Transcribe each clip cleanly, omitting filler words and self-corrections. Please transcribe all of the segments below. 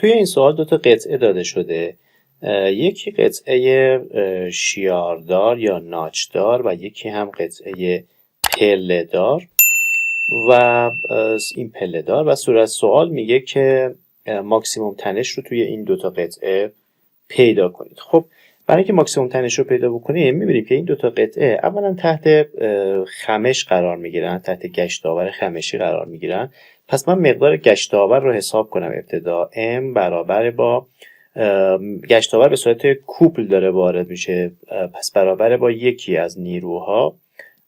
توی این سوال دو تا قطعه داده شده، یکی قطعه شیاردار یا ناچدار و یکی هم قطعه پله‌دار و این پله‌دار و صورت سوال میگه که ماکسیموم تنش رو توی این دو تا قطعه پیدا کنید. خب برای اینکه ماکسیموم تنش رو پیدا بکنیم می‌بینیم که این دو تا قطعه اولا تحت خمش قرار میگیرن، تحت گشتاور خمشی قرار میگیرن. پس من مقدار گشتاور رو حساب کنم. ابتدا m برابر با گشتاور به صورت کوپل داره وارد میشه، پس برابر با یکی از نیروها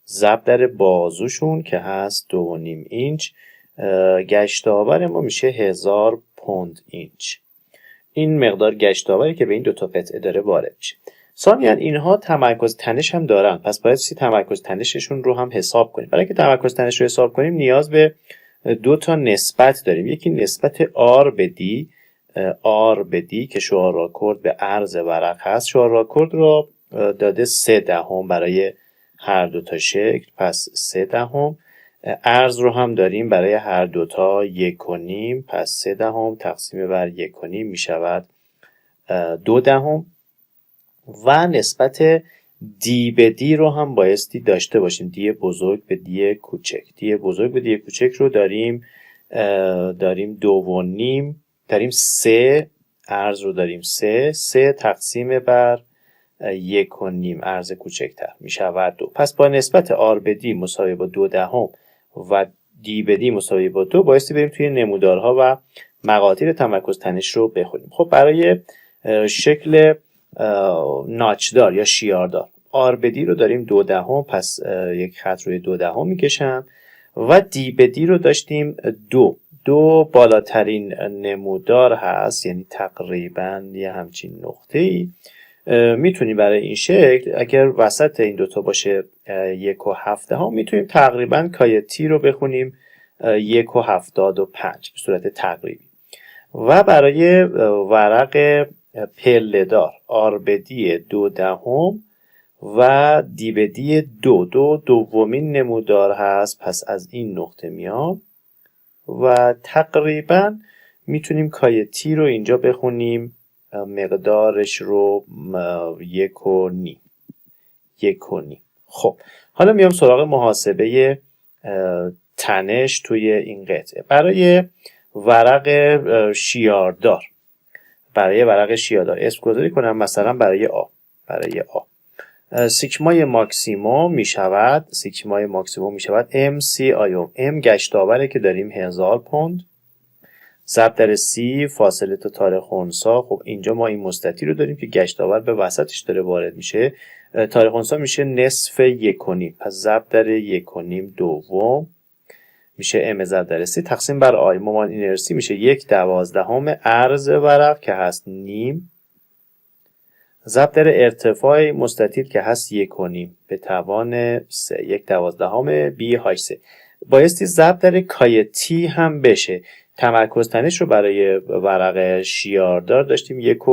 ضرب در بازوشون که هست 2.5 اینچ. گشتاور ما میشه 1000 پوند اینچ. این مقدار گشتاوری که به این دو تا قطعه داره وارد میشه. ثانیاً اینها تمرکز تنش هم دارن، پس باید تمرکز تنششون رو هم حساب کنیم. برای اینکه تمرکز تنش رو حساب کنیم نیاز به دو تا نسبت داریم. یکی نسبت R به D که شعاع راکورد به عرض ورق هست. شعاع راکورد رو داده 0.3 برای هر دو تا شکل، پس 0.3. عرض رو هم داریم برای هر دوتا 1.5، پس 0.3 تقسیم بر 1.5 می شود 0.2. و نسبت دی به دی رو هم بایستی داشته باشیم. دی بزرگ به دی کوچک. دی بزرگ به دی کوچک رو داریم 2.5، داریم 3، عرض رو داریم 3 تقسیم بر 1.5 عرض کوچکتر می شود 2. پس با نسبت R به D مساوی با 0.2 و D به D مساوی با 2 بایستی بریم توی نمودارها و مقاطیر تمرکز تنش رو بخونیم. خب برای شکل ناچدار یا شیاردار R به D رو داریم 0.2، پس یک خط روی 0.2 میکشم و D به D رو داشتیم 2 بالاترین نمودار هست، یعنی تقریبا یه همچین نقطه‌ای. میتونیم برای این شکل اگر وسط این دوتا باشه 1.7 میتونیم تقریبا کای تی رو بخونیم 1.75 به صورت تقریبی. و برای ورق پله‌دار R به D 0.2 و D به D 2 دومین نمودار هست، پس از این نقطه میام و تقریبا میتونیم کای تی رو اینجا بخونیم مقدارش رو 1.5. خب حالا میام سراغ محاسبه تنش توی این قطعه. برای ورق شیاردار اسم گذاری کنم مثلا برای آ. سیگمای ماکسیموم می شود MCIO. M گشتاوره که داریم 1000 پوند ضرب در C فاصله تا تار خنثی. خب اینجا ما این مستطیل رو داریم که گشتاور به وسطش داره وارد میشه. تار خنثی میشه نصف 1.5، پس ضرب در 1.5 دوم میشه M ضرب در C تقسیم بر آی. مومان اینرسی میشه 1/12 عرض ورق که هست نیم ضرب در ارتفاع مستطیل که هست 1.5 به توان 3 1/12 BH3. بایستی ضرب در کای تی هم بشه. تمرکز تنش رو برای ورق شیاردار داشتیم 1.75،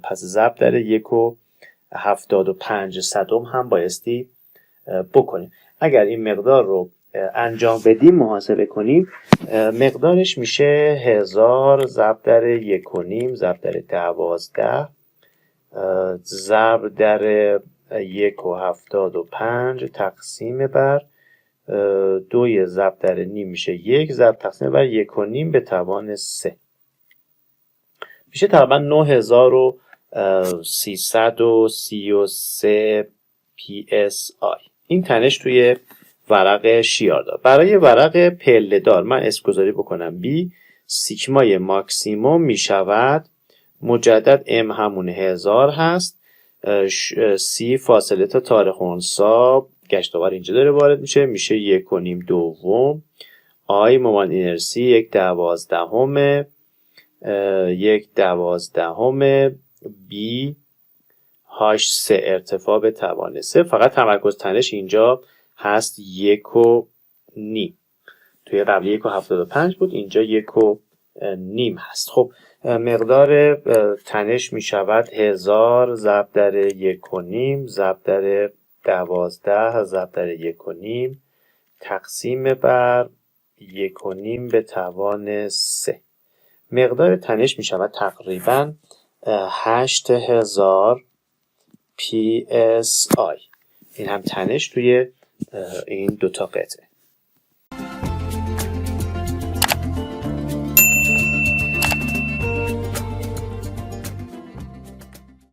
پس ضرب در 1.75 هم بایستی بکنیم. اگر این مقدار رو انجام بدیم محاسبه کنیم مقدارش میشه 1000 ضرب در 1.5 ضرب در 12 ضرب در 1.75 تقسیم بر 2 ضرب در نیم میشه 1 ضرب تقسیم بر 1.5 به توان 3 میشه تقریبا 9333 PSI. این تنش توی ورق شیاردار. برای ورق پله‌دار من اسم گذاری بکنم B. سیگمای ماکسیموم میشود مجدد M همون 1000 هست، C فاصله تا تار خنثی گشتاور اینجا داره وارد میشه 1.5 دوم. I مومان اینرسی 1/12 B H3 ارتفاع به توان 3. فقط تمرکز تنش اینجا هست 1.5. توی قبلی 1.75 بود، اینجا 1.5 هست. خب مقدار تنش می شود 1000 ضرب در 1.5 ضرب در 12 ضرب در 1.5 تقسیم بر 1.5 به توان 3. مقدار تنش می شود تقریبا 8000 PSI. این هم تنش توی این دوتا قطعه.